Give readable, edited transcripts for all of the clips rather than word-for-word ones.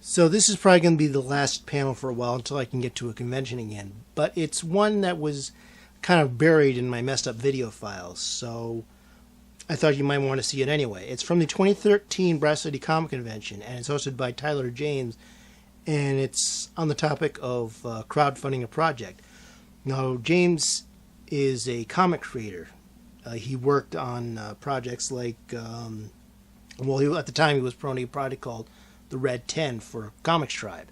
So this is probably going to be the last panel for a while until I can get to a convention again. But it's one that was kind of buried in my messed up video files, so I thought you might want to see it anyway. It's from the 2013 Brass City Comic Convention, and it's hosted by Tyler James, and it's on the topic of crowdfunding a project. Now, James is a comic creator. He worked on projects like, at the time he was promoting a project called The Red 10 for Comics Tribe.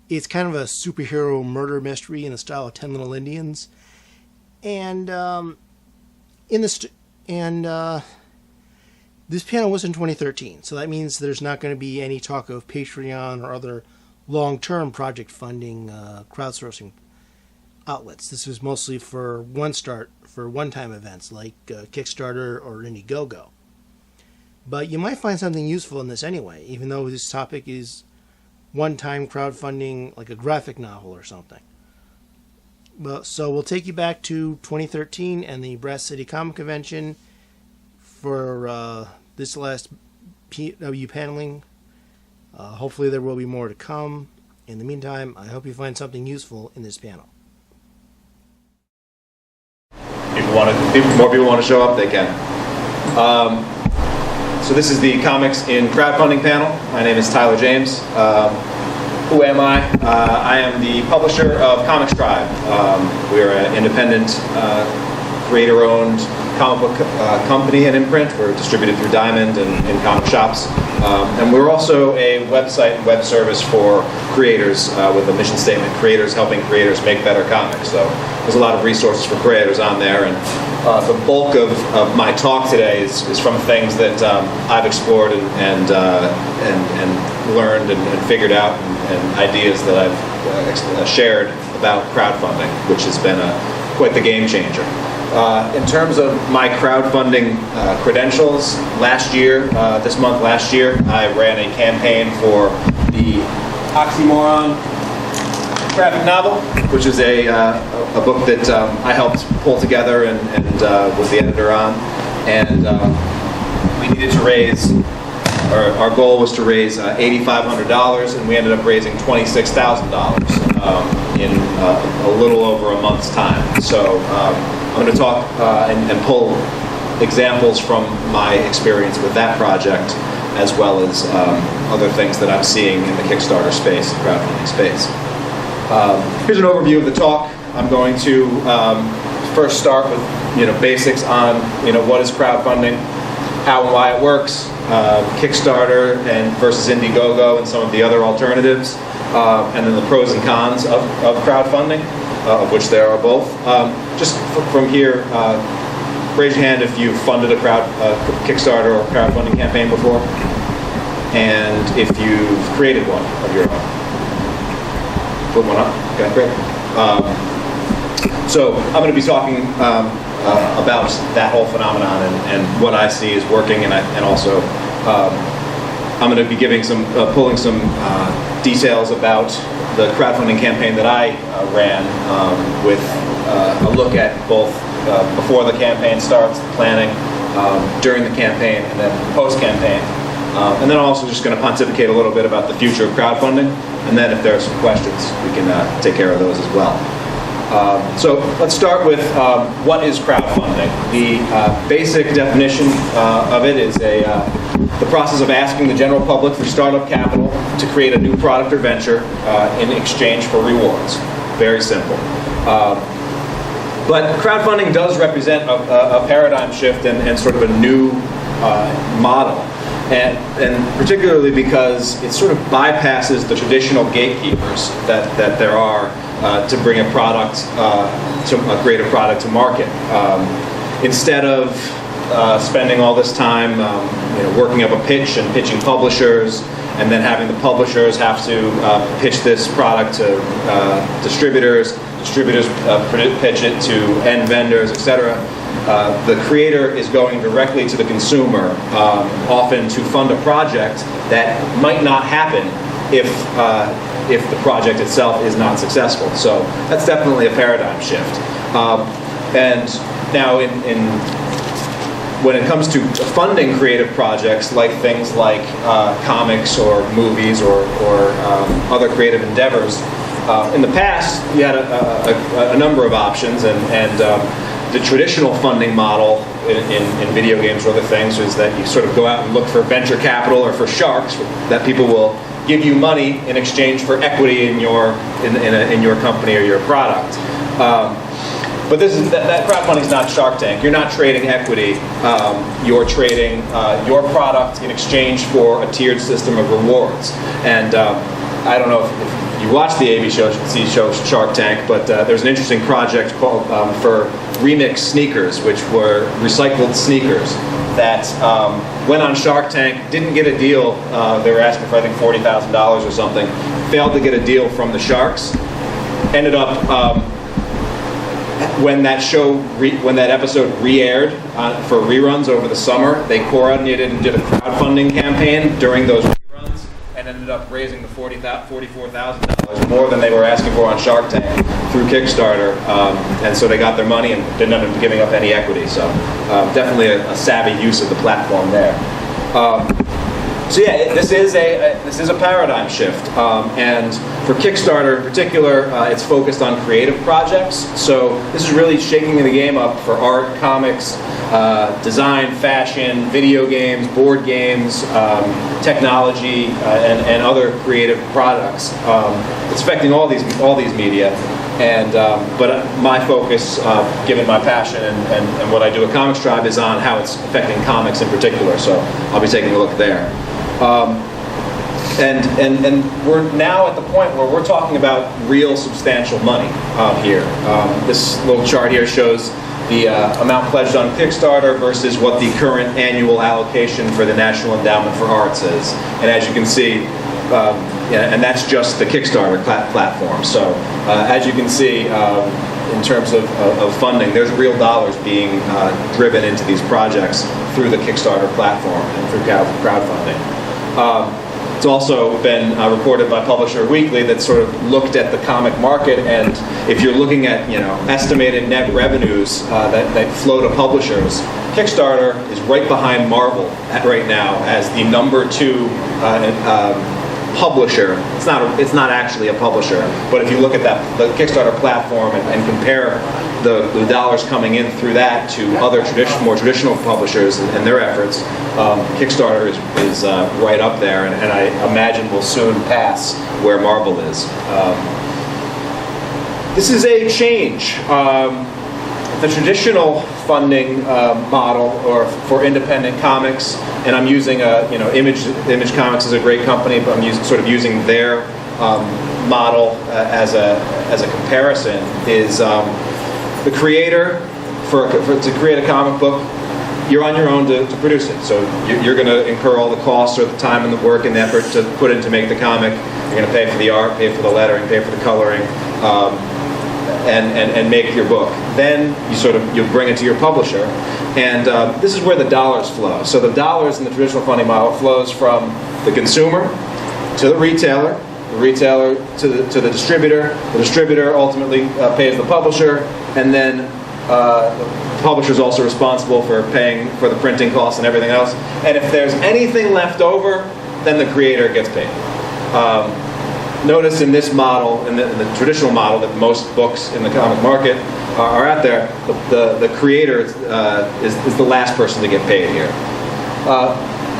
It's kind of a superhero murder mystery in the style of 10 Little Indians. And this panel was in 2013, so that means there's not going to be any talk of Patreon or other long-term project funding crowdsourcing outlets. This was mostly for one-time events like Kickstarter or Indiegogo. But you might find something useful in this anyway, even though this topic is one-time crowdfunding, like a graphic novel or something. Well, so we'll take you back to 2013 and the Brass City Comic Convention for this last PW paneling. Hopefully there will be more to come. In the meantime, I hope you find something useful in this panel. If more people want to show up, they can. So this is the Comics in Crowdfunding panel. My name is Tyler James. Who am I? I am the publisher of Comics Tribe. We're an independent, creator-owned comic book company and imprint. We're distributed through Diamond and in comic shops. And we're also a website and web service for creators with a mission statement, creators helping creators make better comics. So there's a lot of resources for creators on there. And the bulk of my talk today is from things that I've explored and learned and figured out, and ideas that I've shared about crowdfunding, which has been quite the game changer. In terms of my crowdfunding credentials, this month last year, I ran a campaign for the Oxymoron graphic novel, which is a book that I helped pull together and was the editor on. And we needed to raise, our goal was to raise $8,500, and we ended up raising $26,000 in a little over a month's time. So I'm going to talk and pull examples from my experience with that project, as well as other things that I'm seeing in the Kickstarter space, the crowdfunding space. Here's an overview of the talk. I'm going to first start with basics on what is crowdfunding, how and why it works, Kickstarter and versus Indiegogo and some of the other alternatives, and then the pros and cons of crowdfunding, of which there are both. Just from here, raise your hand if you've funded a Kickstarter or crowdfunding campaign before, and if you've created one of your own. Put one up. Okay, great. So I'm going to be talking about that whole phenomenon and what I see is working, and also I'm going to be giving pulling some details about the crowdfunding campaign that I ran, with a look at both before the campaign starts, the planning, during the campaign, and then post-campaign. And then I'm also just going to pontificate a little bit about the future of crowdfunding, and then if there are some questions, we can take care of those as well. So let's start with what is crowdfunding. The basic definition of it is the process of asking the general public for startup capital to create a new product or venture in exchange for rewards. Very simple. But crowdfunding does represent a paradigm shift and sort of a new model. And particularly because it sort of bypasses the traditional gatekeepers that there are to bring a product, to create a product to market. Instead of spending all this time working up a pitch and pitching publishers, and then having the publishers have to pitch this product to distributors pitch it to end vendors, etc. The creator is going directly to the consumer, often to fund a project that might not happen if the project itself is not successful. So that's definitely a paradigm shift. And now when it comes to funding creative projects, like things like comics or movies or other creative endeavors, in the past you had a number of options, and the traditional funding model in video games or other things is that you sort of go out and look for venture capital or for sharks, that people will give you money in exchange for equity in your company or your product. But that crowdfunding is not Shark Tank. You're not trading equity. You're trading your product in exchange for a tiered system of rewards. And I don't know if you watch the ABC show Shark Tank, but there's an interesting project called for remix sneakers, which were recycled sneakers that went on Shark Tank, didn't get a deal. They were asking for, I think, $40,000 or something. Failed to get a deal from the Sharks. Ended up, when that episode re-aired for reruns over the summer, they coordinated and did a crowdfunding campaign during those reruns and ended up raising the $44,000, more than they were asking for on Shark Tank, through Kickstarter. And so they got their money and didn't end up giving up any equity. So definitely a savvy use of the platform there. So yeah, this is a paradigm shift, and for Kickstarter in particular, it's focused on creative projects. So this is really shaking the game up for art, comics, design, fashion, video games, board games, technology, and other creative products. It's affecting all these media, and but my focus, given my passion and what I do at Comics Tribe, is on how it's affecting comics in particular. So I'll be taking a look there. And we're now at the point where we're talking about real substantial money here. This little chart here shows the amount pledged on Kickstarter versus what the current annual allocation for the National Endowment for Arts is. And as you can see, and that's just the Kickstarter platform. So as you can see, in terms of funding, there's real dollars being driven into these projects through the Kickstarter platform and through crowdfunding. It's also been reported by Publisher Weekly that sort of looked at the comic market, and if you're looking at estimated net revenues that flow to publishers, Kickstarter is right behind Marvel right now as the number 2 publisher. It's not actually a publisher, but if you look at the Kickstarter platform and compare the dollars coming in through that to other more traditional publishers and their efforts, Kickstarter is right up there, and I imagine will soon pass where Marvel is. This is a change. The traditional funding model, or for independent comics, and I'm using Image Comics is a great company, but I'm using their model as a comparison. Is the creator to create a comic book, you're on your own to produce it. So you're going to incur all the costs or the time and the work and the effort to put in to make the comic. You're going to pay for the art, pay for the lettering, pay for the coloring. And make your book. Then you bring it to your publisher, and this is where the dollars flow. So the dollars in the traditional funding model flows from the consumer to the retailer to the distributor ultimately pays the publisher, and then the publisher is also responsible for paying for the printing costs and everything else. And if there's anything left over, then the creator gets paid. Notice in this model, in the traditional model that most books in the comic market are out there, the creator is the last person to get paid here.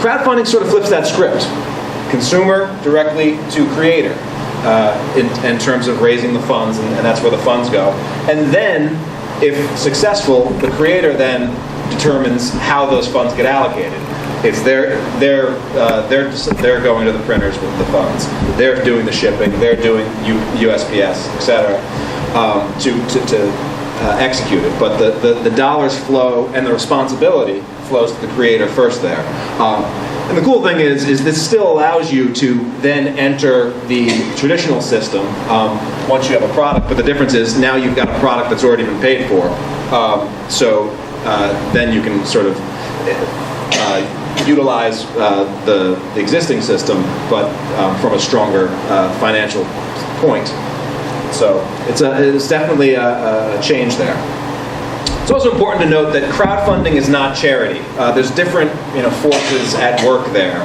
Crowdfunding sort of flips that script. Consumer directly to creator in terms of raising the funds, and that's where the funds go. And then, if successful, the creator then determines how those funds get allocated. It's they're going to the printers with the funds. They're doing the shipping. They're doing USPS, etc. To execute it. But the dollars flow and the responsibility flows to the creator first there. And the cool thing is this still allows you to then enter the traditional system once you have a product. But the difference is now you've got a product that's already been paid for. So then you can sort of utilize the existing system, but from a stronger financial point. So it's definitely a change there. It's also important to note that crowdfunding is not charity. There's different forces at work there.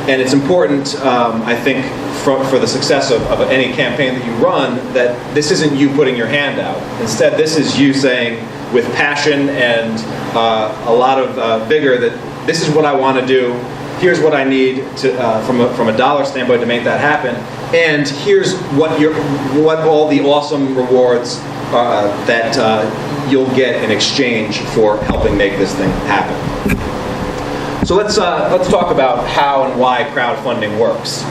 And it's important, I think, for the success of any campaign that you run, that this isn't you putting your hand out. Instead, this is you saying, with passion and a lot of vigor, that this is what I want to do. Here's what I need to, from a dollar standpoint, to make that happen. And here's what all the awesome rewards that you'll get in exchange for helping make this thing happen. So let's talk about how and why crowdfunding works.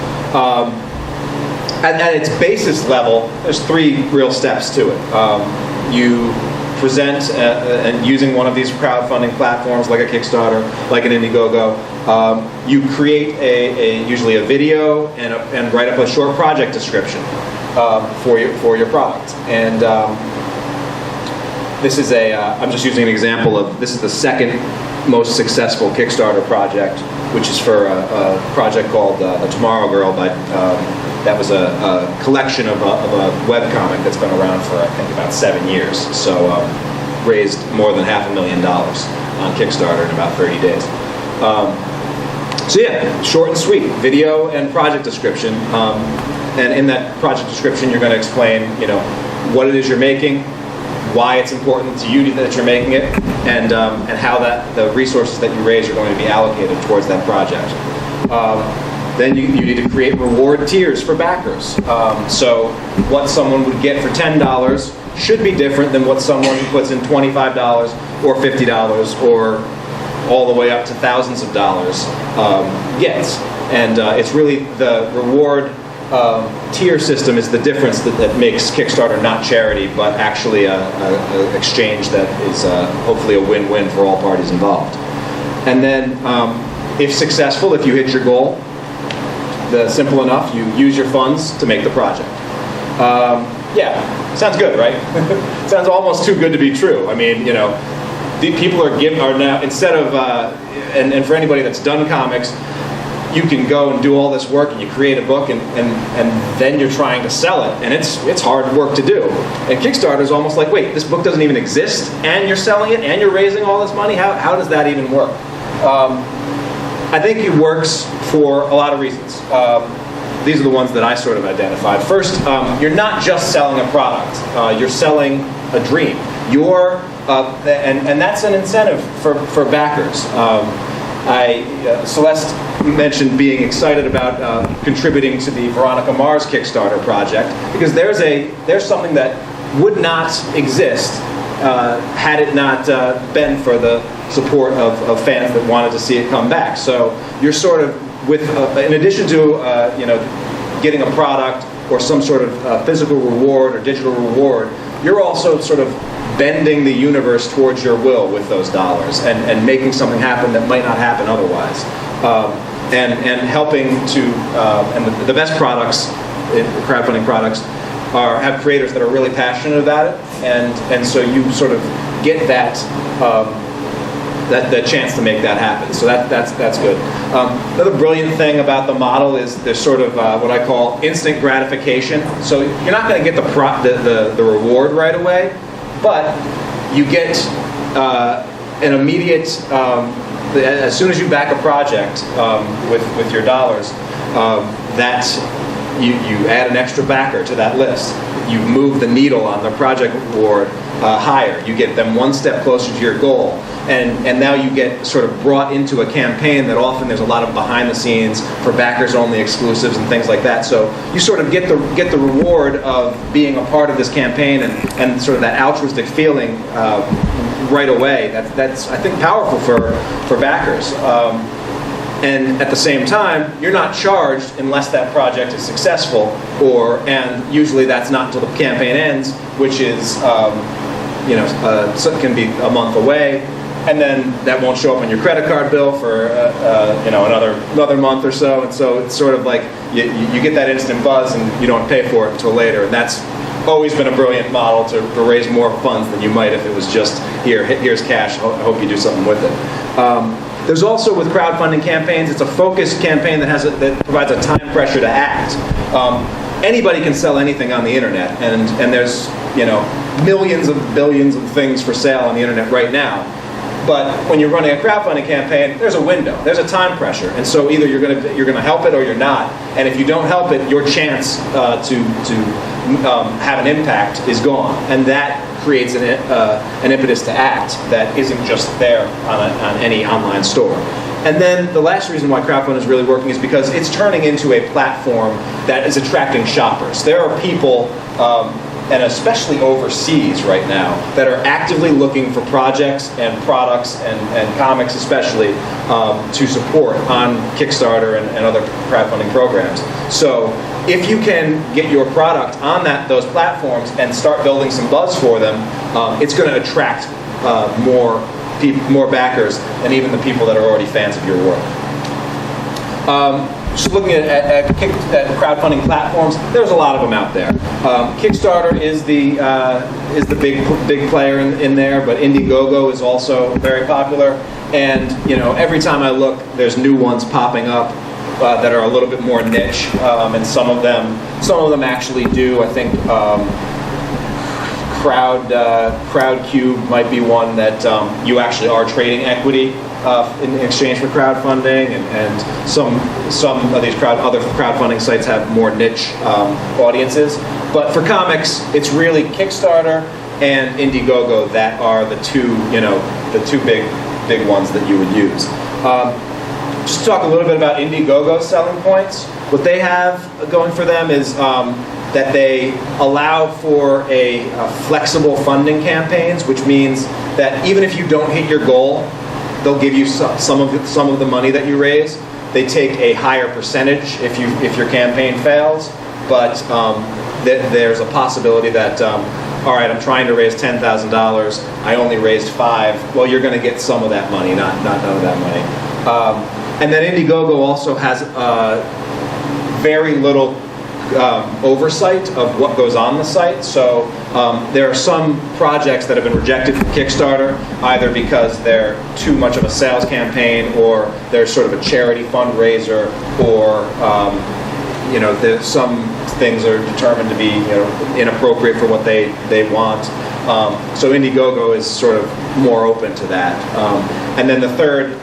At its basis level, there's 3 real steps to it. You present, and using one of these crowdfunding platforms like a Kickstarter, like an Indiegogo, you create usually a video and write up a short project description for your product. And this is I'm just using an example of, this is the second most successful Kickstarter project, which is for a project called The Tomorrow Girl, but that was a collection of a webcomic that's been around for, I think, about 7 years. So raised more than $500,000 on Kickstarter in about 30 days. So yeah, short and sweet, video and project description. And in that project description, you're going to explain, what it is you're making, why it's important to you that you're making it, and how the resources that you raise are going to be allocated towards that project. Then you need to create reward tiers for backers. So what someone would get for $10 should be different than what someone who puts in $25 or $50 or all the way up to thousands of dollars gets. And it's really the reward tier system is the difference that makes Kickstarter not charity, but actually an exchange that is hopefully a win-win for all parties involved. And then, if successful, if you hit your goal, simple enough, you use your funds to make the project. Yeah, sounds good, right? Sounds almost too good to be true. I mean, the people are now, instead of, and for anybody that's done comics, you can go and do all this work and you create a book and then you're trying to sell it, and it's hard work to do. And Kickstarter is almost like, wait, this book doesn't even exist and you're selling it and you're raising all this money? How does that even work? I think it works for a lot of reasons. These are the ones that I sort of identified. First, you're not just selling a product. You're selling a dream. And that's an incentive for backers. Celeste mentioned being excited about contributing to the Veronica Mars Kickstarter project, because there's something that would not exist had it not been for the support of fans that wanted to see it come back. So you're sort of in addition to getting a product or some sort of physical reward or digital reward, you're also sort of bending the universe towards your will with those dollars and making something happen that might not happen otherwise. And helping to, and the best products, crowdfunding products, have creators that are really passionate about it, and so you sort of get that chance to make that happen. So that's good. Another brilliant thing about the model is there's sort of what I call instant gratification. So you're not going to get the reward right away, but you get an immediate, as soon as you back a project with your dollars, that you add an extra backer to that list. You move the needle on the project reward higher. You get them one step closer to your goal. And now you get sort of brought into a campaign that often there's a lot of behind the scenes for backers only exclusives and things like that. So you sort of get the reward of being a part of this campaign and sort of that altruistic feeling right away. That's I think powerful for backers. And at the same time, you're not charged unless that project is successful, and usually that's not until the campaign ends, which is so it can be a month away. And then that won't show up on your credit card bill for another month or so, and so it's sort of like you get that instant buzz and you don't pay for it until later, and that's always been a brilliant model to raise more funds than you might if it was just here's cash. I hope you do something with it. There's also with crowdfunding campaigns, it's a focused campaign that provides a time pressure to act. Anybody can sell anything on the internet, and there's millions of billions of things for sale on the internet right now. But when you're running a crowdfunding campaign, there's a window, there's a time pressure, and so either you're going to help it or you're not. And if you don't help it, your chance to have an impact is gone, and that creates an impetus to act that isn't just there on any online store. And then the last reason why crowdfunding is really working is because it's turning into a platform that is attracting shoppers. There are people, and especially overseas right now, that are actively looking for projects and products and comics especially to support on Kickstarter and other crowdfunding programs. So if you can get your product on those platforms and start building some buzz for them, it's going to attract more backers than even the people that are already fans of your work. Just looking at crowdfunding platforms, there's a lot of them out there. Kickstarter is the big player in there, but Indiegogo is also very popular. And every time I look, there's new ones popping up that are a little bit more niche, and some of them actually do. I think Crowdcube might be one that you actually are trading equity in exchange for crowdfunding, and some of these other crowdfunding sites have more niche audiences. But for comics, it's really Kickstarter and Indiegogo that are the two big ones that you would use. Just to talk a little bit about Indiegogo's selling points. What they have going for them is that they allow for a flexible funding campaigns, which means that even if you don't hit your goal, they'll give you some of the money that you raise. They take a higher percentage if your campaign fails, but there's a possibility that all right, I'm trying to raise $10,000. I only raised $5,000. Well, you're going to get some of that money, not none of that money. And then Indiegogo also has very little oversight of what goes on the site. So there are some projects that have been rejected from Kickstarter, either because they're too much of a sales campaign, or they're sort of a charity fundraiser, or there's some things are determined to be inappropriate for what they want. So Indiegogo is sort of more open to that. And then the third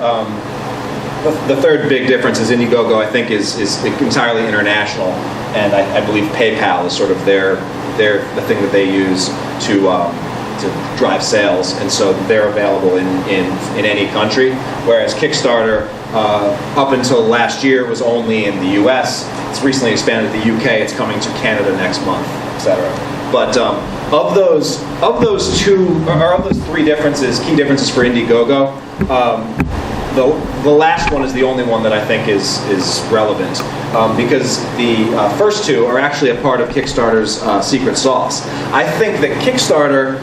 big difference is Indiegogo, I think, is entirely international, and I believe PayPal is sort of the thing that they use to drive sales, and so they're available in any country. Whereas Kickstarter, up until last year, was only in the U.S. It's recently expanded to the U.K. It's coming to Canada next month, etc. But of those three differences, key differences for Indiegogo, the last one is the only one that I think is relevant, because the first two are actually a part of Kickstarter's secret sauce. I think that Kickstarter,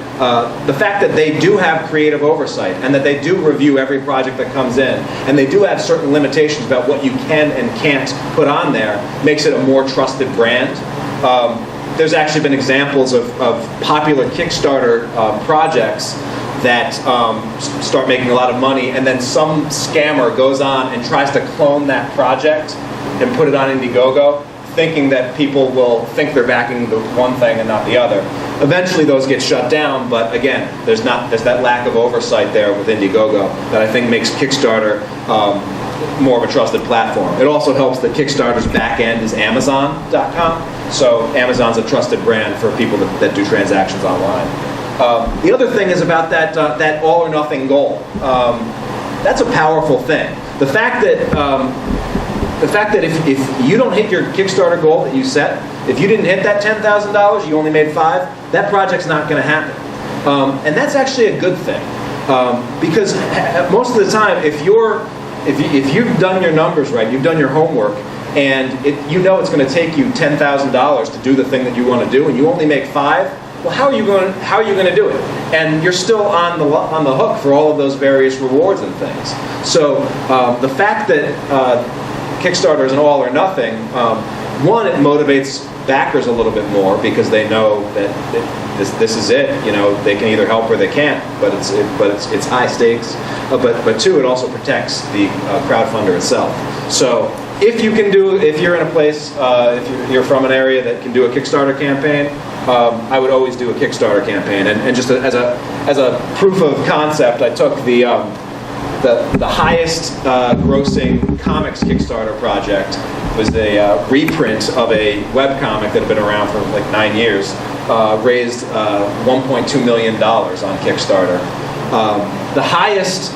the fact that they do have creative oversight and that they do review every project that comes in, and they do have certain limitations about what you can and can't put on there, makes it a more trusted brand. There's actually been examples of popular Kickstarter projects that start making a lot of money, and then some scammer goes on and tries to clone that project and put it on Indiegogo, thinking that people will think they're backing the one thing and not the other. Eventually those get shut down, but again, there's that lack of oversight there with Indiegogo that I think makes Kickstarter more of a trusted platform. It also helps that Kickstarter's back end is Amazon.com, so Amazon's a trusted brand for people that do transactions online. The other thing is about that all or nothing goal. That's a powerful thing. The fact that if you don't hit your Kickstarter goal that you set, if you didn't hit that $10,000, you only made $5,000, that project's not going to happen. And that's actually a good thing, because most of the time, if you've done your numbers right, you've done your homework, and it's going to take you $10,000 to do the thing that you want to do, and you only make $5,000. Well, how are you going to do it? And you're still on the hook for all of those various rewards and things. So the fact that Kickstarter is an all or nothing, one, it motivates backers a little bit more because they know that this is it. They can either help or they can't, but it's high stakes. But two, it also protects the crowdfunder itself. So if you're in a place, if you're from an area that can do a Kickstarter campaign, I would always do a Kickstarter campaign. And just as a proof of concept, I took the highest grossing comics Kickstarter project was a reprint of a webcomic that had been around for like 9 years, raised $1.2 million on Kickstarter. The highest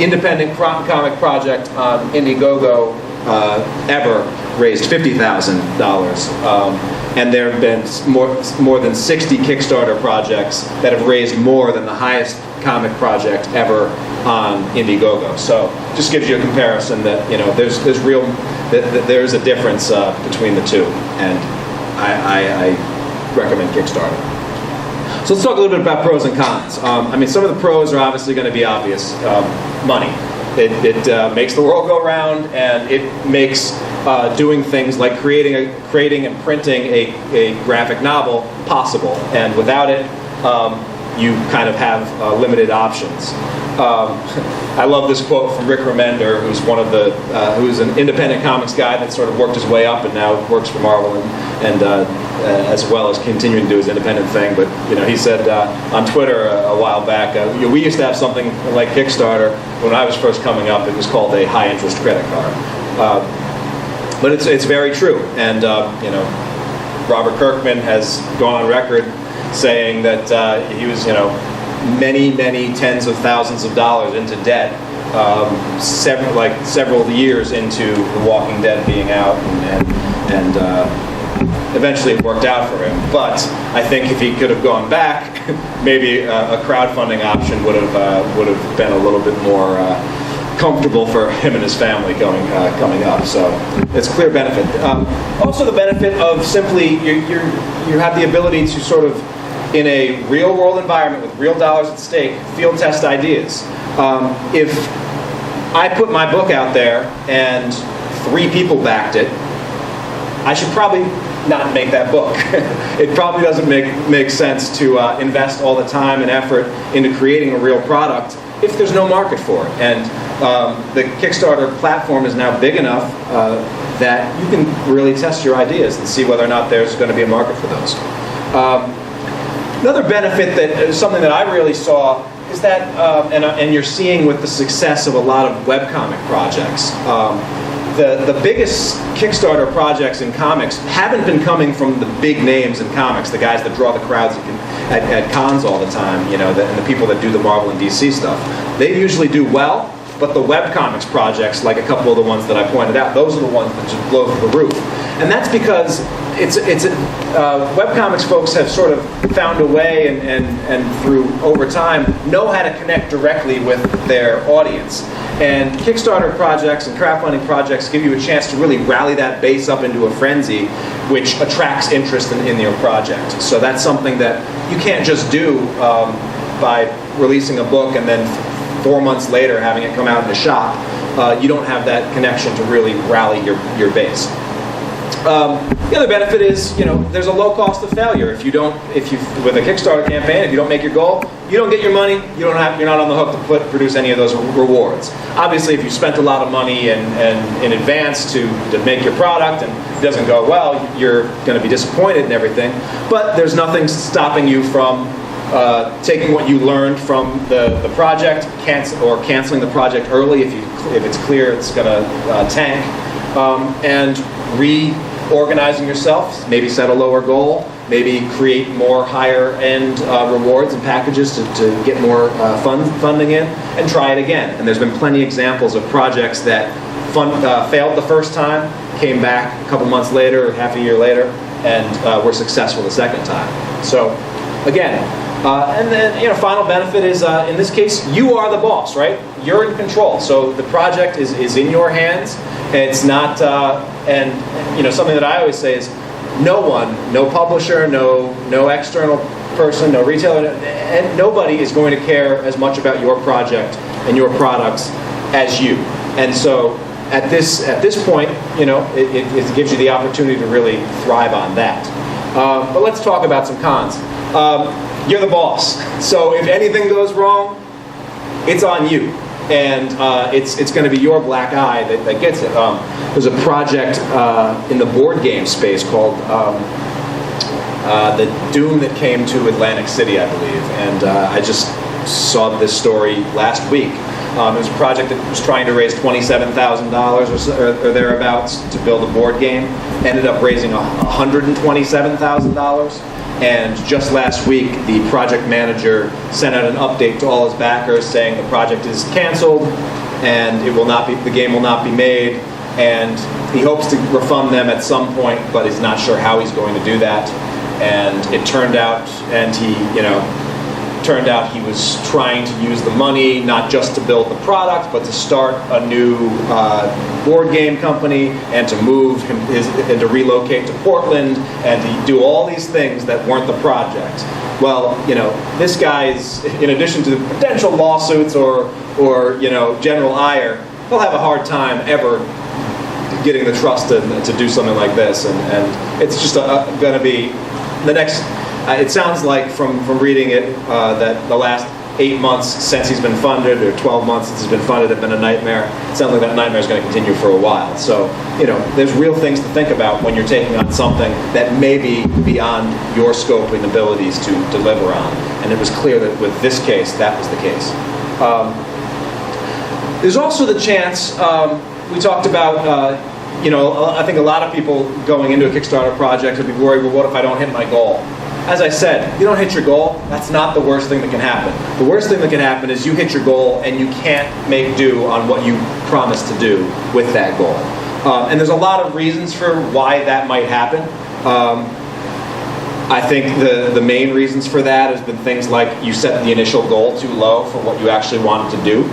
independent comic project on Indiegogo ever raised $50,000. And there have been more than 60 Kickstarter projects that have raised more than the highest comic project ever on Indiegogo. So just gives you a comparison that there's a difference between the two, and I recommend Kickstarter. So let's talk a little bit about pros and cons. Some of the pros are obviously going to be obvious. Money. It makes the world go round, and it makes doing things like creating and printing a graphic novel possible. And without it, you kind of have limited options. I love this quote from Rick Remender, who's an independent comics guy that sort of worked his way up and now works for Marvel and as well as continuing to do his independent thing. But he said on Twitter a while back, we used to have something like Kickstarter when I was first coming up. It was called a high-interest credit card. But it's very true, and Robert Kirkman has gone on record saying that he was many tens of thousands of dollars into debt several years into The Walking Dead being out, and eventually it worked out for him. But I think if he could have gone back, maybe a crowdfunding option would have been a little bit more comfortable for him and his family coming up. So it's a clear benefit. Also, the benefit of simply you have the ability to sort of, in a real world environment with real dollars at stake, field test ideas. If I put my book out there and 3 people backed it, I should probably not make that book. It probably doesn't make sense to invest all the time and effort into creating a real product if there's no market for it. And the Kickstarter platform is now big enough that you can really test your ideas and see whether or not there's going to be a market for those. Another benefit that is something that I really saw is that, and you're seeing with the success of a lot of webcomic projects, the biggest Kickstarter projects in comics haven't been coming from the big names in comics, the guys that draw the crowds at cons all the time, and the people that do the Marvel and DC stuff. They usually do well, but the webcomics projects, like a couple of the ones that I pointed out, those are the ones that just blow through the roof. And that's because webcomics folks have sort of found a way and through over time know how to connect directly with their audience. And Kickstarter projects and crowdfunding projects give you a chance to really rally that base up into a frenzy, which attracts interest in your project. So that's something that you can't just do by releasing a book and then 4 months later having it come out in the shop. You don't have that connection to really rally your base. The other benefit is, there's a low cost of failure. With a Kickstarter campaign, if you don't make your goal, you don't get your money. You're not on the hook to produce any of those rewards. Obviously, if you spent a lot of money and in advance to make your product and it doesn't go well, you're going to be disappointed and everything. But there's nothing stopping you from taking what you learned from the project, or canceling the project early if it's clear it's going to tank, and reorganizing yourself, maybe set a lower goal, maybe create more higher-end rewards and packages to get more funding in, and try it again. And there's been plenty of examples of projects that failed the first time, came back a couple months later, or half a year later, and were successful the second time. So, again, and then, final benefit is, in this case, you are the boss, right? You're in control. So the project is in your hands. It's not, something that I always say is, no publisher, no external person, no retailer, and nobody is going to care as much about your project and your products as you. And so at this point, it gives you the opportunity to really thrive on that. But let's talk about some cons. You're the boss. So if anything goes wrong, it's on you. and it's going to be your black eye that gets it. There's a project in the board game space called the Doom that came to Atlantic City, I believe, and I just saw this story last week. It was a project that was trying to raise $27,000 or thereabouts to build a board game. Ended up raising $127,000. And just last week, the project manager sent out an update to all his backers saying the project is canceled and the game will not be made. And he hopes to refund them at some point, but he's not sure how he's going to do that. And it turned out, he was trying to use the money not just to build the product, but to start a new board game company and to move and to relocate to Portland and to do all these things that weren't the project. Well, this guy's, in addition to the potential lawsuits or general ire, he'll have a hard time ever getting the trust to do something like this, and it's just going to be the next. It sounds like from reading it that the last 8 months since he's been funded, or 12 months since he's been funded, have been a nightmare. It sounds like that nightmare is going to continue for a while. So, there's real things to think about when you're taking on something that may be beyond your scope and abilities to deliver on. And it was clear that with this case, that was the case. There's also the chance, we talked about, I think a lot of people going into a Kickstarter project would be worried, well, what if I don't hit my goal? As I said, you don't hit your goal, that's not the worst thing that can happen. The worst thing that can happen is you hit your goal and you can't make do on what you promised to do with that goal. And there's a lot of reasons for why that might happen. I think the main reasons for that has been things like you set the initial goal too low for what you actually wanted to do.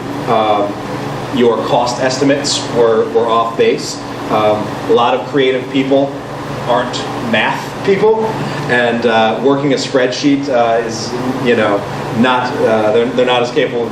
Your cost estimates were off base. A lot of creative people aren't math people, and working a spreadsheet is, not they're not as capable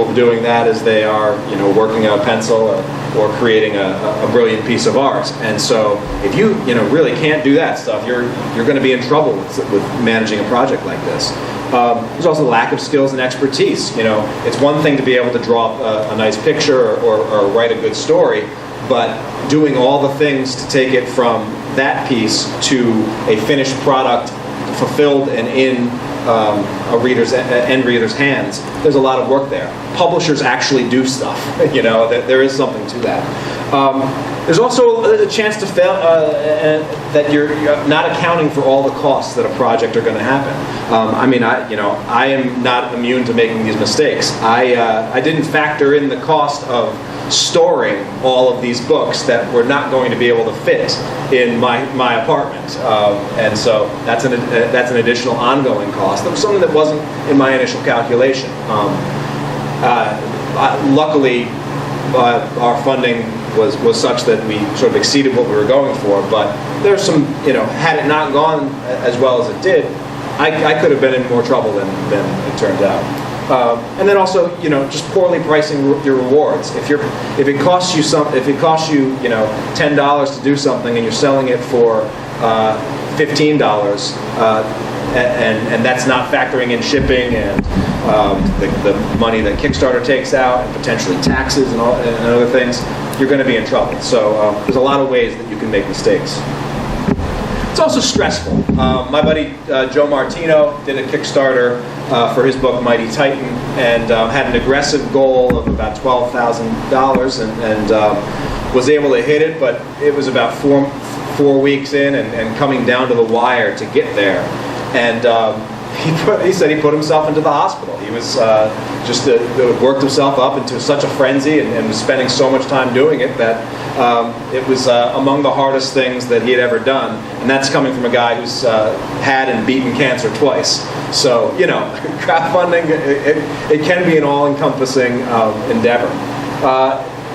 of doing that as they are, working a pencil or creating a brilliant piece of art. And so, if you really can't do that stuff, you're going to be in trouble with managing a project like this. There's also lack of skills and expertise. It's one thing to be able to draw a nice picture or write a good story, but doing all the things to take it from that piece to a finished product fulfilled and in end reader's hands, there's a lot of work there. Publishers actually do stuff. There is something to that. There's also a chance to fail, that you're not accounting for all the costs that a project are going to happen. I am not immune to making these mistakes. I didn't factor in the cost of storing all of these books that were not going to be able to fit in my apartment, and so that's an additional ongoing cost. That was something that wasn't in my initial calculation. Luckily, our funding was such that we sort of exceeded what we were going for, but there's some, had it not gone as well as it did, I could have been in more trouble than it turned out. And then also, just poorly pricing your rewards. If it costs you $10 to do something and you're selling it for $15, and that's not factoring in shipping and the money that Kickstarter takes out and potentially taxes and other things, you're going to be in trouble. So there's a lot of ways that you can make mistakes. It's also stressful. My buddy Joe Martino did a Kickstarter for his book Mighty Titan, and had an aggressive goal of about $12,000 and was able to hit it, but it was about four weeks in and coming down to the wire to get there. And he said he put himself into the hospital. He was worked himself up into such a frenzy and was spending so much time doing it that it was among the hardest things that he had ever done. And that's coming from a guy who's had and beaten cancer twice. So, crowdfunding, it can be an all-encompassing endeavor.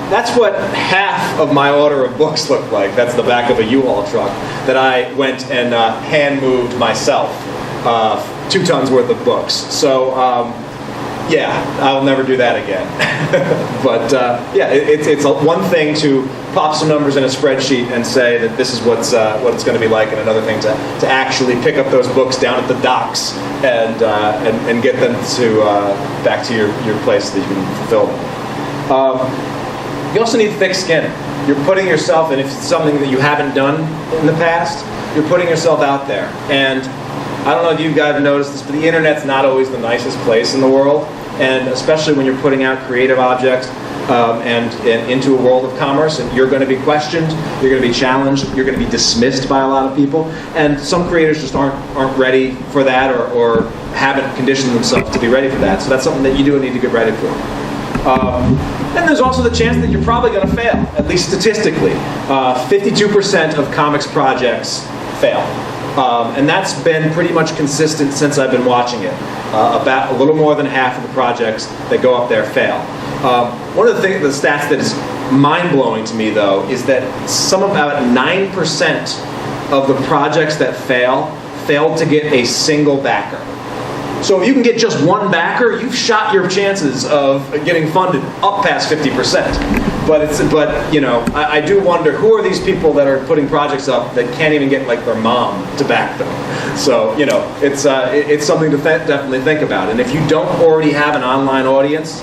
That's what half of my order of books looked like. That's the back of a U-Haul truck that I went and hand-moved myself. 2 tons worth of books. So, I'll never do that again. But it's one thing to pop some numbers in a spreadsheet and say that this is what it's going to be like, and another thing to actually pick up those books down at the docks and get them to back to your place so that you can fulfill them. You also need thick skin. You're putting yourself, and if it's something that you haven't done in the past, you're putting yourself out there. And I don't know if you guys have noticed this, but the internet's not always the nicest place in the world, and especially when you're putting out creative objects and into a world of commerce, and you're going to be questioned, you're going to be challenged, you're going to be dismissed by a lot of people, and some creators just aren't ready for that, or haven't conditioned themselves to be ready for that. So that's something that you do need to get ready for. And there's also the chance that you're probably going to fail, at least statistically. 52% of comics projects fail. And that's been pretty much consistent since I've been watching it. About a little more than half of the projects that go up there fail. One of the stats that is mind-blowing to me, though, is that about 9% of the projects that failed to get a single backer. So if you can get just one backer, you've shot your chances of getting funded up past 50%. But you know, I do wonder, who are these people that are putting projects up that can't even get like their mom to back them? So you know, it's something to definitely think about. And if you don't already have an online audience,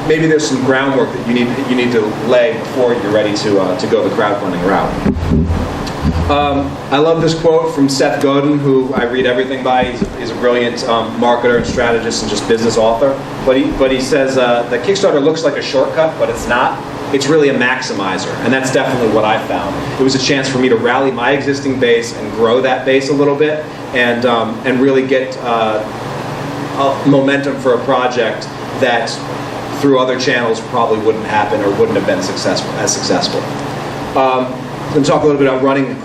maybe there's some groundwork that you need to lay before you're ready to go the crowdfunding route. I love this quote from Seth Godin, who I read everything by. He's a brilliant marketer and strategist and just business author. But he says that Kickstarter looks like a shortcut, but it's not. It's really a maximizer, and that's definitely what I found. It was a chance for me to rally my existing base and grow that base a little bit, and really get momentum for a project that through other channels probably wouldn't happen or wouldn't have been as successful. I'm going to talk a little bit about running a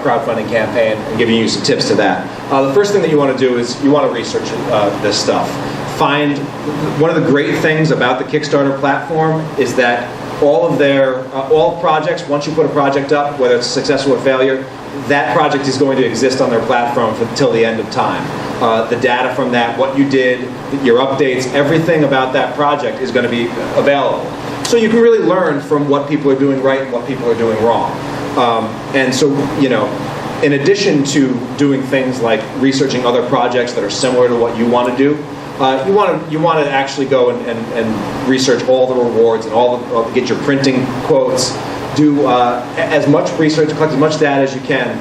crowdfunding campaign and giving you some tips to that. The first thing that you want to do is you want to research this stuff. One of the great things about the Kickstarter platform is that all projects, once you put a project up, whether it's successful or failure, that project is going to exist on their platform until the end of time. The data from that, what you did, your updates, everything about that project is going to be available. So you can really learn from what people are doing right and what people are doing wrong. And so, you know, in addition to doing things like researching other projects that are similar to what you want to do, you want to actually go and research all the rewards and get your printing quotes, do as much research, collect as much data as you can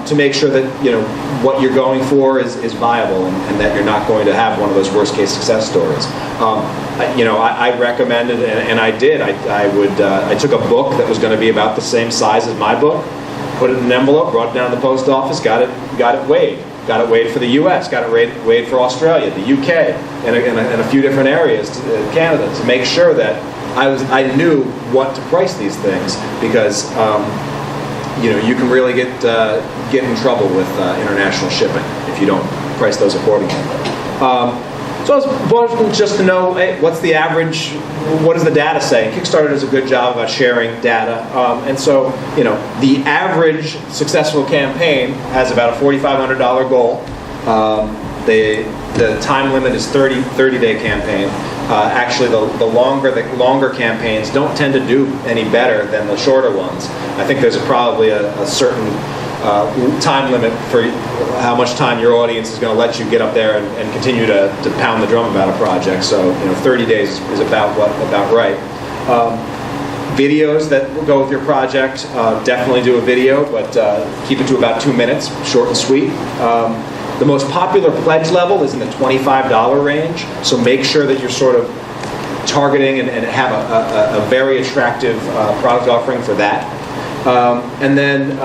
to make sure that you know what you're going for is viable and that you're not going to have one of those worst case success stories. You know, I recommended, and I did. I took a book that was going to be about the same size as my book, put it in an envelope, brought it down to the post office, got it weighed. Got it weighed for the U.S., got it weighed for Australia, the U.K., and a few different areas, Canada, to make sure that I knew what to price these things, because you know, you can really get in trouble with international shipping if you don't price those accordingly. So it's important just to know, hey, what's the average, what does the data say? Kickstarter does a good job about sharing data. And so, you know, the average successful campaign has about a $4,500 goal. The time limit is 30-day campaign. Actually, the longer campaigns don't tend to do any better than the shorter ones. I think there's probably a certain time limit for how much time your audience is going to let you get up there and continue to pound the drum about a project. So, you know, 30 days is about right. Videos that will go with your project, definitely do a video, but keep it to about 2 minutes, short and sweet. The most popular pledge level is in the $25 range, so make sure that you're sort of targeting and have a very attractive product offering for that. And then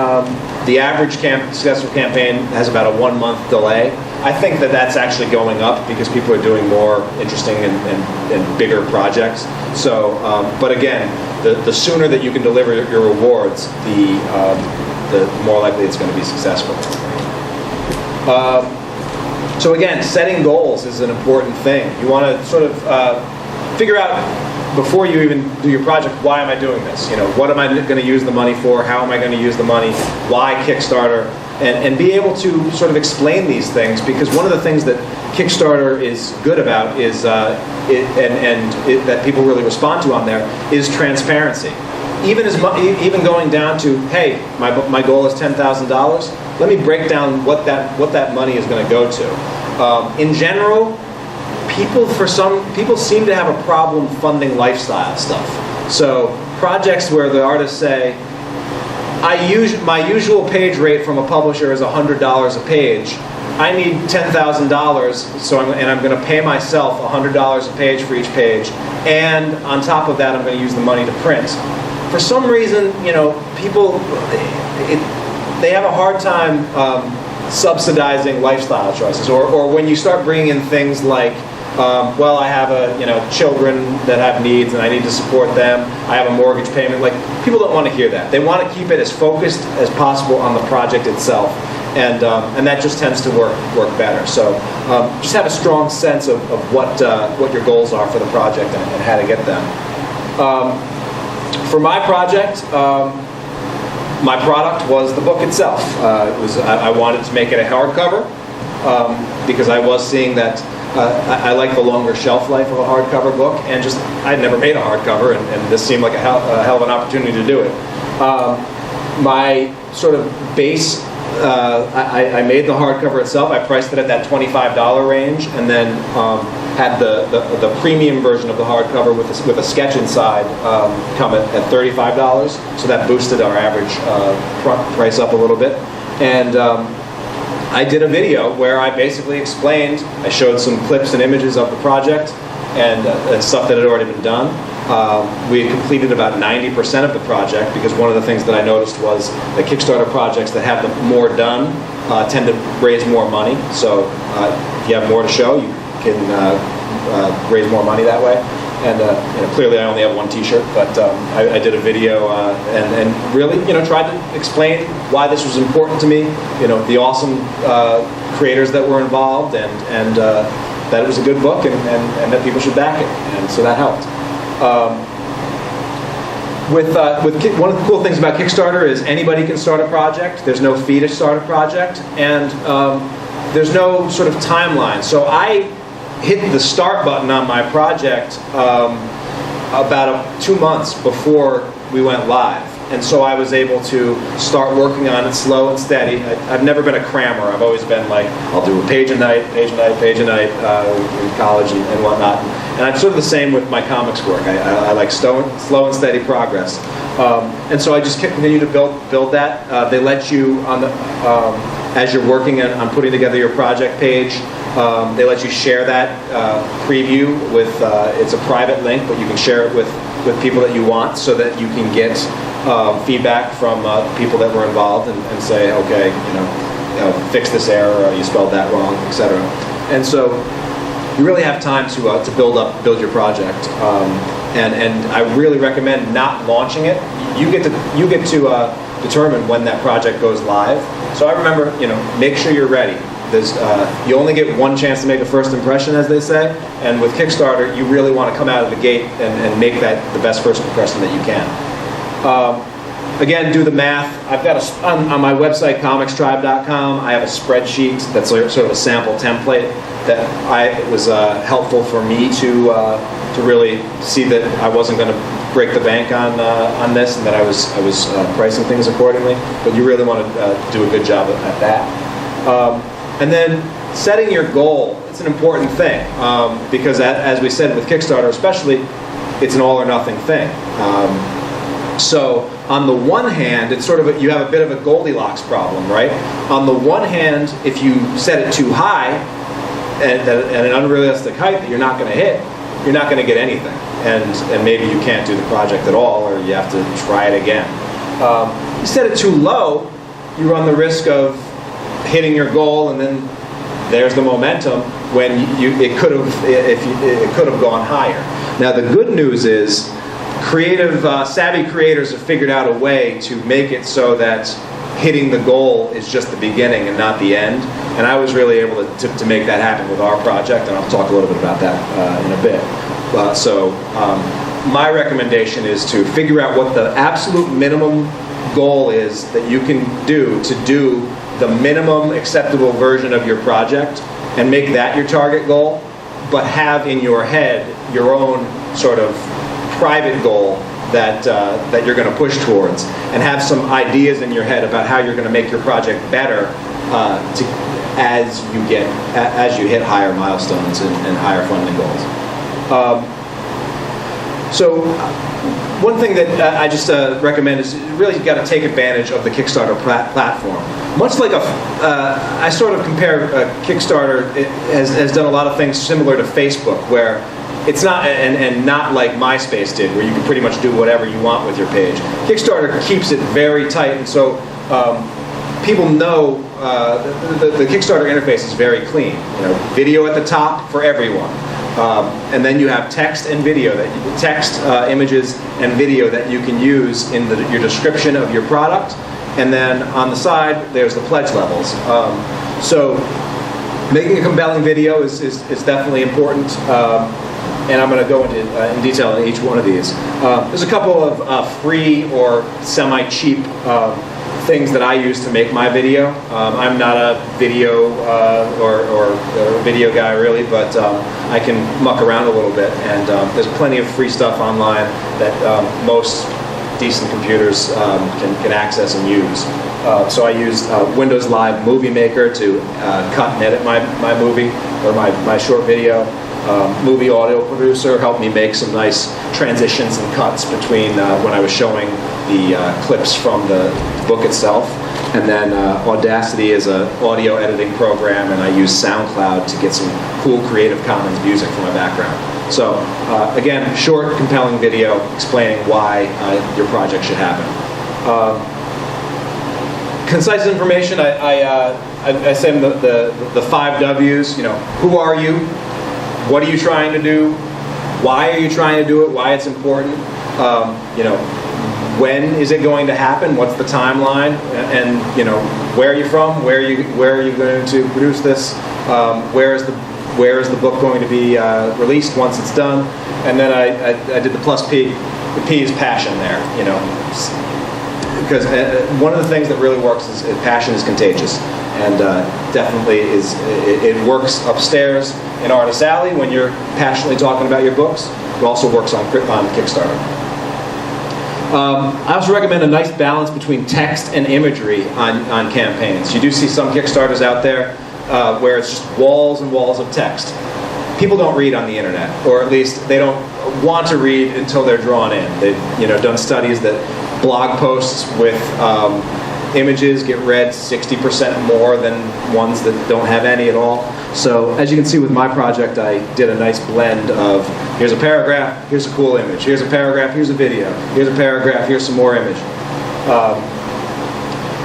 the average successful campaign has about a 1 month delay. I think that that's actually going up because people are doing more interesting and bigger projects. So, but again, the sooner that you can deliver your rewards, the more likely it's going to be successful. So again, setting goals is an important thing. You want to sort of figure out, before you even do your project, why am I doing this? You know, what am I going to use the money for? How am I going to use the money? Why Kickstarter? And be able to sort of explain these things, because one of the things that Kickstarter is good about is, that people really respond to on there, is transparency. Even going down to, hey, my goal is $10,000. Let me break down what that money is going to go to. In general, people seem to have a problem funding lifestyle stuff. So projects where the artists say, my usual page rate from a publisher is $100 a page. I need $10,000, and I'm going to pay myself $100 a page for each page, and on top of that, I'm going to use the money to print. For some reason, people they have a hard time subsidizing lifestyle choices, or when you start bringing in things like, well, I have children that have needs and I need to support them. I have a mortgage payment. Like, people don't want to hear that. They want to keep it as focused as possible on the project itself, and that just tends to work better. So just have a strong sense of what your goals are for the project and how to get them. For my project, my product was the book itself. I wanted to make it a hardcover because I was seeing that I like the longer shelf life of a hardcover book, and just I'd never made a hardcover, and this seemed like a hell of an opportunity to do it. My sort of base, I made the hardcover itself. I priced it at that $25 range, and then had the premium version of the hardcover with a sketch inside come at $35. So that boosted our average price up a little bit. And I did a video where I basically explained, I showed some clips and images of the project and stuff that had already been done. We had completed about 90% of the project, because one of the things that I noticed was the Kickstarter projects that have more done tend to raise more money. So if you have more to show, you can raise more money that way. And clearly I only have one T-shirt, but I did a video and really tried to explain why this was important to me. The awesome creators that were involved, and that it was a good book, and that people should back it. And so that helped. One of the cool things about Kickstarter is anybody can start a project. There's no fee to start a project, and there's no sort of timeline. So I hit the start button on my project about 2 months before we went live. And so I was able to start working on it slow and steady. I've never been a crammer. I've always been like, I'll do a page a night in college and whatnot. And I'm sort of the same with my comics work. I like slow and steady progress. And so I just continue to build that. They let you, as you're working on putting together your project page, they let you share that preview with, it's a private link, but you can share it with people that you want, so that you can get feedback from people that were involved and say, okay, fix this error, or you spelled that wrong, etc. And so you really have time to build your project. And I really recommend not launching it. You get to determine when that project goes live. So I remember, make sure you're ready. You only get one chance to make a first impression, as they say, and with Kickstarter, you really want to come out of the gate and make that the best first impression that you can. Again, do the math. I've got on my website, comicstribe.com, I have a spreadsheet that's sort of a sample template that was helpful for me to really see that I wasn't going to break the bank on this, and that I was pricing things accordingly. But you really want to do a good job at that. And then setting your goal, it's an important thing, because as we said with Kickstarter especially, it's an all or nothing thing. So on the one hand, it's sort of you have a bit of a Goldilocks problem, right? On the one hand, if you set it too high at an unrealistic height that you're not going to hit, you're not going to get anything, and maybe you can't do the project at all, or you have to try it again. You set it too low, you run the risk of hitting your goal, and then there's the momentum when it could have gone higher. Now the good news is, savvy creators have figured out a way to make it so that hitting the goal is just the beginning and not the end. And I was really able to make that happen with our project, and I'll talk a little bit about that in a bit. My recommendation is to figure out what the absolute minimum goal is that you can do to do the minimum acceptable version of your project, and make that your target goal, but have in your head your own sort of private goal that you're going to push towards, and have some ideas in your head about how you're going to make your project better as you hit higher milestones and higher funding goals. So one thing that I just recommend is really you've got to take advantage of the Kickstarter platform. Much like I sort of compare Kickstarter, it has done a lot of things similar to Facebook, where it's not, and not like MySpace did, where you can pretty much do whatever you want with your page. Kickstarter keeps it very tight, and so people know the Kickstarter interface is very clean. Video at the top for everyone. And then you have text and video, images and video that you can use in your description of your product. And then on the side, there's the pledge levels. So making a compelling video is definitely important. And I'm going to go into in detail in each one of these. There's a couple of free or semi-cheap things that I use to make my video. I'm not a video or video guy really, but I can muck around a little bit, and there's plenty of free stuff online that most decent computers can access and use. So I use Windows Live Movie Maker to cut and edit my movie or my short video. Movie Audio Producer helped me make some nice transitions and cuts between when I was showing the clips from the book itself. And then Audacity is an audio editing program, and I use SoundCloud to get some cool Creative Commons music for my background. So again, short, compelling video explaining why your project should happen. Concise information, I say the 5 W's. Who are you? What are you trying to do? Why are you trying to do it? Why it's important? When is it going to happen? What's the timeline? And where are you from? Where are you going to produce this? Where is the book going to be released once it's done? And then I did the plus P. The P is passion there. Because one of the things that really works is passion is contagious, and definitely it works upstairs in Artist Alley when you're passionately talking about your books. It also works on Kickstarter. I also recommend a nice balance between text and imagery on campaigns. You do see some Kickstarters out there where it's just walls and walls of text. People don't read on the internet, or at least they don't want to read until they're drawn in. They've done studies that blog posts with images get read 60% more than ones that don't have any at all. So as you can see with my project, I did a nice blend of here's a paragraph, here's a cool image, here's a paragraph, here's a video, here's a paragraph, here's some more image.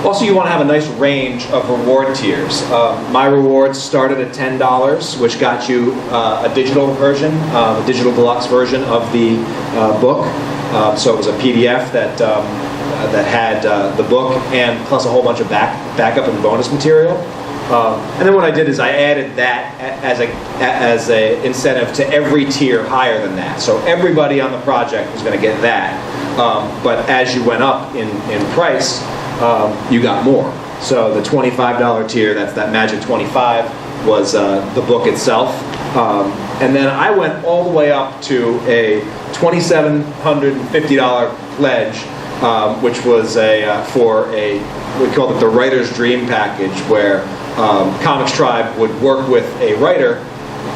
Also, you want to have a nice range of reward tiers. My rewards started at $10, which got you a digital version, a digital deluxe version of the book. So it was a PDF that had the book and plus a whole bunch of backup and bonus material. And then what I did is I added that as a incentive to every tier higher than that. So everybody on the project was going to get that. But as you went up in price, you got more. So the $25 tier, that's that magic 25, was the book itself. And then I went all the way up to a $2,750 pledge, which was we called it the Writer's Dream Package, where Comics Tribe would work with a writer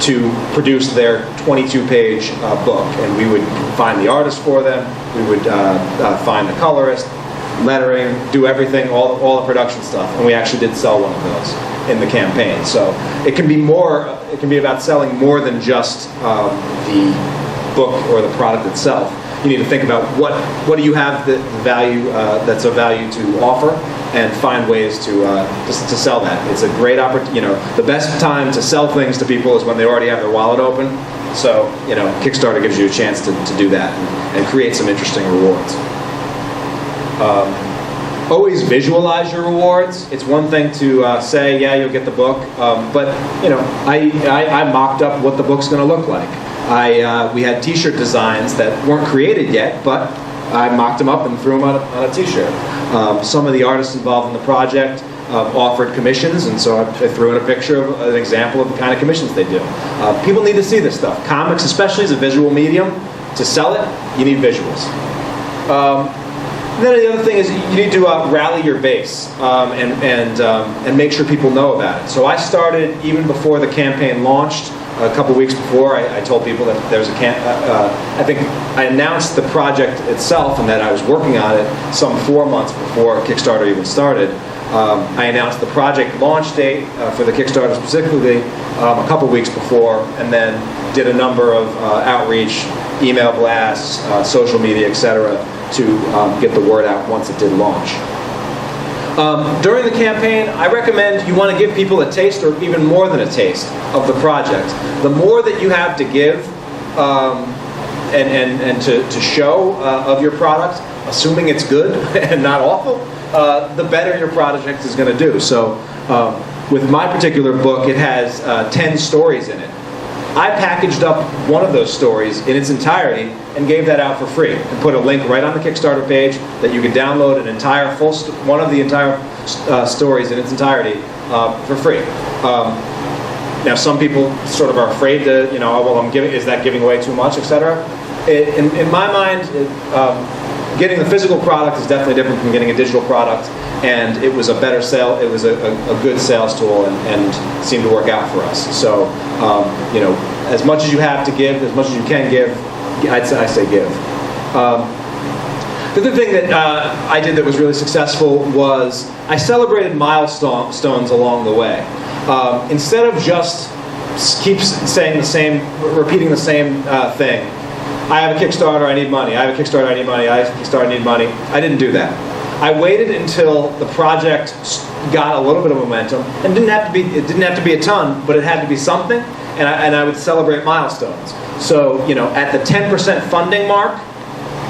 to produce their 22-page book. And we would find the artist for them, we would find the colorist, lettering, do everything, all the production stuff. And we actually did sell one of those in the campaign. So it can be about selling more than just the book or the product itself. You need to think about what do you have the value that's of value to offer, and find ways to sell that. It's a great opportunity. The best time to sell things to people is when they already have their wallet open. So Kickstarter gives you a chance to do that and create some interesting rewards. Always visualize your rewards. It's one thing to say, yeah, you'll get the book, but I mocked up what the book's going to look like. We had T-shirt designs that weren't created yet, but I mocked them up and threw them on a T-shirt. Some of the artists involved in the project offered commissions, and so I threw in a picture of an example of the kind of commissions they do. People need to see this stuff. Comics, especially, is a visual medium. To sell it, you need visuals. Then the other thing is you need to rally your base and make sure people know about it. So I started even before the campaign launched. A couple weeks before, I told people that there's I think I announced the project itself and that I was working on it some 4 months before Kickstarter even started. I announced the project launch date for the Kickstarter specifically a couple weeks before, and then did a number of outreach, email blasts, social media, etc., to get the word out once it did launch. During the campaign, I recommend you want to give people a taste, or even more than a taste, of the project. The more that you have to give and to show of your product, assuming it's good and not awful, the better your project is going to do. So with my particular book, it has 10 stories in it. I packaged up one of those stories in its entirety and gave that out for free, and put a link right on the Kickstarter page that you could download an entire one of the entire stories in its entirety for free. Now, some people sort of are afraid to, well, is that giving away too much, etc. In my mind, getting the physical product is definitely different from getting a digital product, and it was a better sale. It was a good sales tool, and seemed to work out for us. So, as much as you have to give, as much as you can give, I say give. The other thing that I did that was really successful was I celebrated milestones along the way. Instead of just repeating the same thing. I have a Kickstarter, I need money. I have a Kickstarter, I need money. I have a Kickstarter, I need money. I didn't do that. I waited until the project got a little bit of momentum, and it didn't have to be a ton, but it had to be something, and I would celebrate milestones. So, at the 10% funding mark,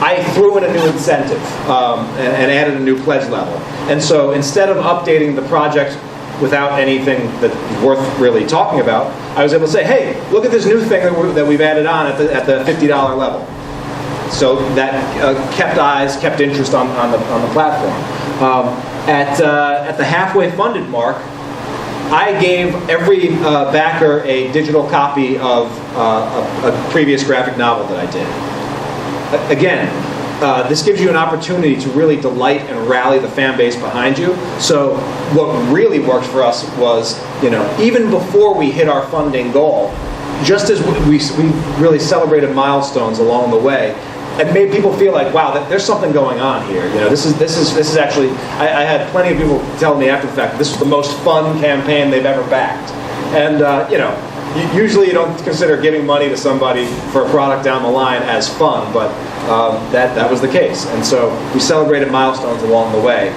I threw in a new incentive and added a new pledge level. And so instead of updating the project without anything that's worth really talking about, I was able to say, hey, look at this new thing that we've added on at the $50 level. So that kept interest on the platform. At the halfway funded mark, I gave every backer a digital copy of a previous graphic novel that I did. Again, this gives you an opportunity to really delight and rally the fan base behind you. So what really worked for us was, even before we hit our funding goal, just as we really celebrated milestones along the way, it made people feel like, wow, there's something going on here. This is actually. I had plenty of people tell me after the fact this was the most fun campaign they've ever backed, and usually you don't consider giving money to somebody for a product down the line as fun, but that was the case, and so we celebrated milestones along the way.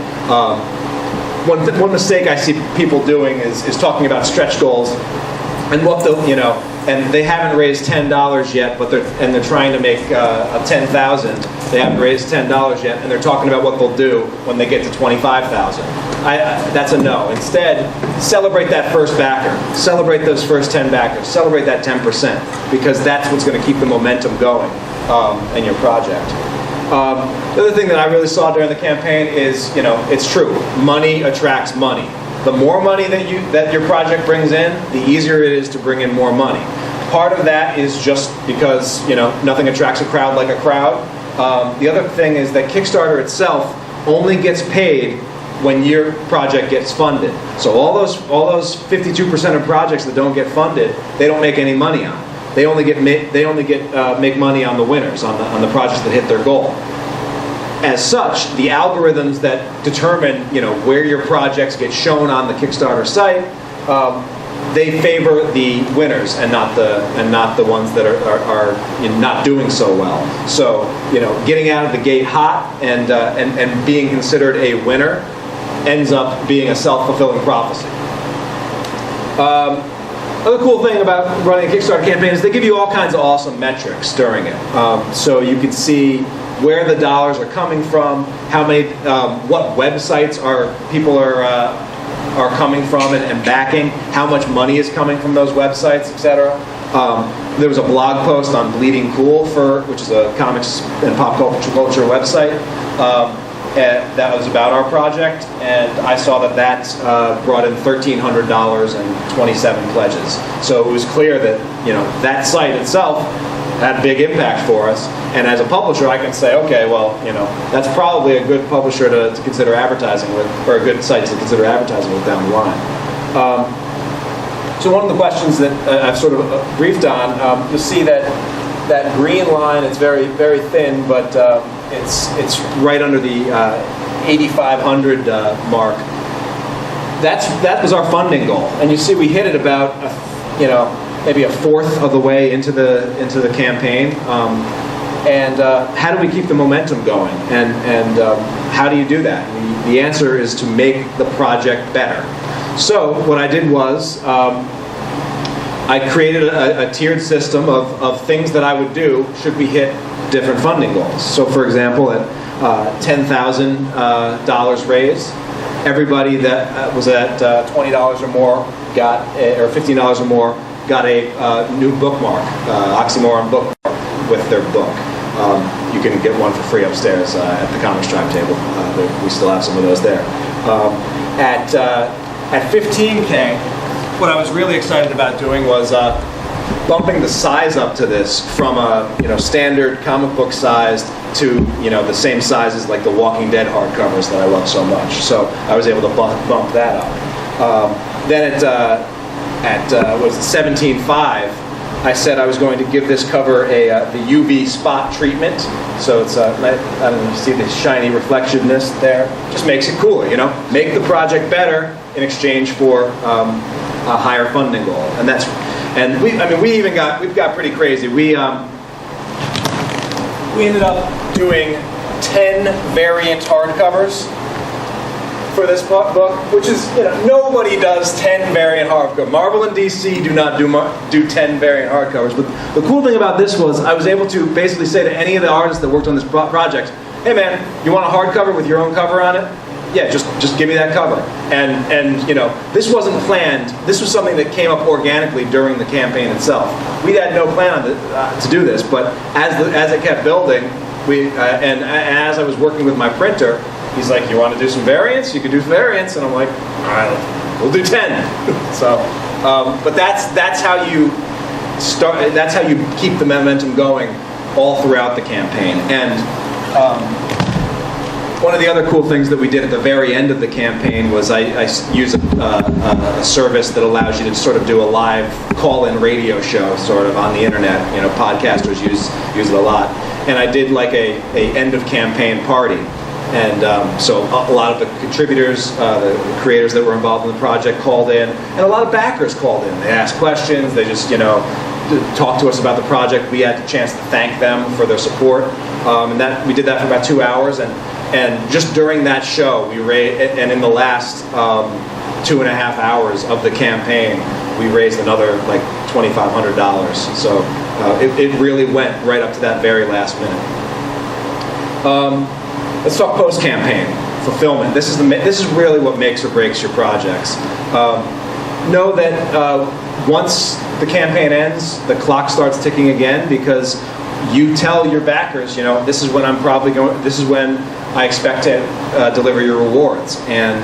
One mistake I see people doing is talking about stretch goals and and they haven't raised $10 yet, but they're trying to make a $10,000. They haven't raised $10 yet, and they're talking about what they'll do when they get to $25,000. That's a no. Instead, celebrate that first backer. Celebrate those first 10 backers. Celebrate that 10%, because that's what's going to keep the momentum going in your project. The other thing that I really saw during the campaign is, it's true. Money attracts money. The more money that your project brings in, the easier it is to bring in more money. Part of that is just because nothing attracts a crowd like a crowd. The other thing is that Kickstarter itself only gets paid when your project gets funded. So all those 52% of projects that don't get funded, they don't make any money on. They only make money on the winners, on the projects that hit their goal. As such, the algorithms that determine where your projects get shown on the Kickstarter site, they favor the winners and not the ones that are not doing so well. So getting out of the gate hot and being considered a winner ends up being a self-fulfilling prophecy. Another cool thing about running a Kickstarter campaign is they give you all kinds of awesome metrics during it. So you can see where the dollars are coming from, how many, what websites people are coming from and backing, how much money is coming from those websites, etc. There was a blog post on Bleeding Cool, which is a comics and pop culture website, that was about our project, and I saw that brought in $1,300 and 27 pledges. So it was clear that that site itself had a big impact for us. And as a publisher, I can say, okay, well, that's probably a good publisher to consider advertising with, or a good site to consider advertising with down the line. So one of the questions that I've sort of briefed on, you'll see that green line, it's very, very thin, but it's right under the 8,500 mark. That was our funding goal, and you see we hit it about maybe a fourth of the way into the campaign. How do we keep the momentum going? And how do you do that? The answer is to make the project better. So what I did was I created a tiered system of things that I would do should we hit different funding goals. So for example, at $10,000 raised, everybody that was at $20 or more or $15 or more got a new bookmark, oxymoron bookmark with their book. You can get one for free upstairs at the Comics Tribe table. We still have some of those there. At 15K, what I was really excited about doing was bumping the size up to this from a standard comic book sized to the same sizes like the Walking Dead hardcovers that I love so much. So I was able to bump that up. Then at 17.5, I said I was going to give this cover the UV spot treatment. So it's I don't know, you see the shiny reflectiveness there. Just makes it cooler, Make the project better in exchange for a higher funding goal, we've got pretty crazy. We ended up doing 10 variant hardcovers for this book, which is nobody does 10 variant hardcovers. Marvel and DC do not do 10 variant hardcovers. But the cool thing about this was I was able to basically say to any of the artists that worked on this project, "Hey man, you want a hardcover with your own cover on it? Yeah, just give me that cover." And this wasn't planned. This was something that came up organically during the campaign itself. We had no plan to do this, but as it kept building, and as I was working with my printer, he's like, "You want to do some variants? You can do variants." And I'm like, "All right, we'll do 10." So, but that's how you start. That's how you keep the momentum going all throughout the campaign. And one of the other cool things that we did at the very end of the campaign was I use a service that allows you to sort of do a live call-in radio show sort of on the internet. Podcasters use it a lot. And I did like a end of campaign party. And so a lot of the contributors, the creators that were involved in the project called in, and a lot of backers called in. They asked questions, they just, talked to us about the project. We had the chance to thank them for their support. And we did that for about 2 hours. And just during that show, we raised, and in the last 2.5 hours of the campaign, we raised another like $2,500. So it really went right up to that very last minute. Let's talk post-campaign fulfillment. This is really what makes or breaks your projects. Know that once the campaign ends, the clock starts ticking again, because you tell your backers, this is when I'm probably going. This is when I expect to deliver your rewards, and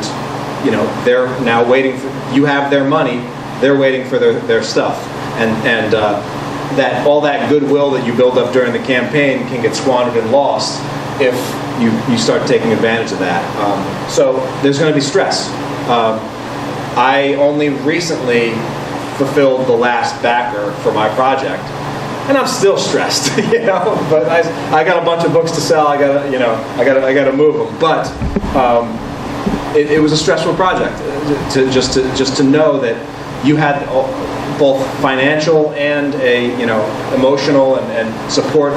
they're now waiting for. You have their money. They're waiting for their stuff, and that all that goodwill that you build up during the campaign can get squandered and lost if you start taking advantage of that. So there's going to be stress. I only recently fulfilled the last backer for my project, and I'm still stressed, But I got a bunch of books to sell. I got to move them. But it was a stressful project to know that you had both financial and a emotional and support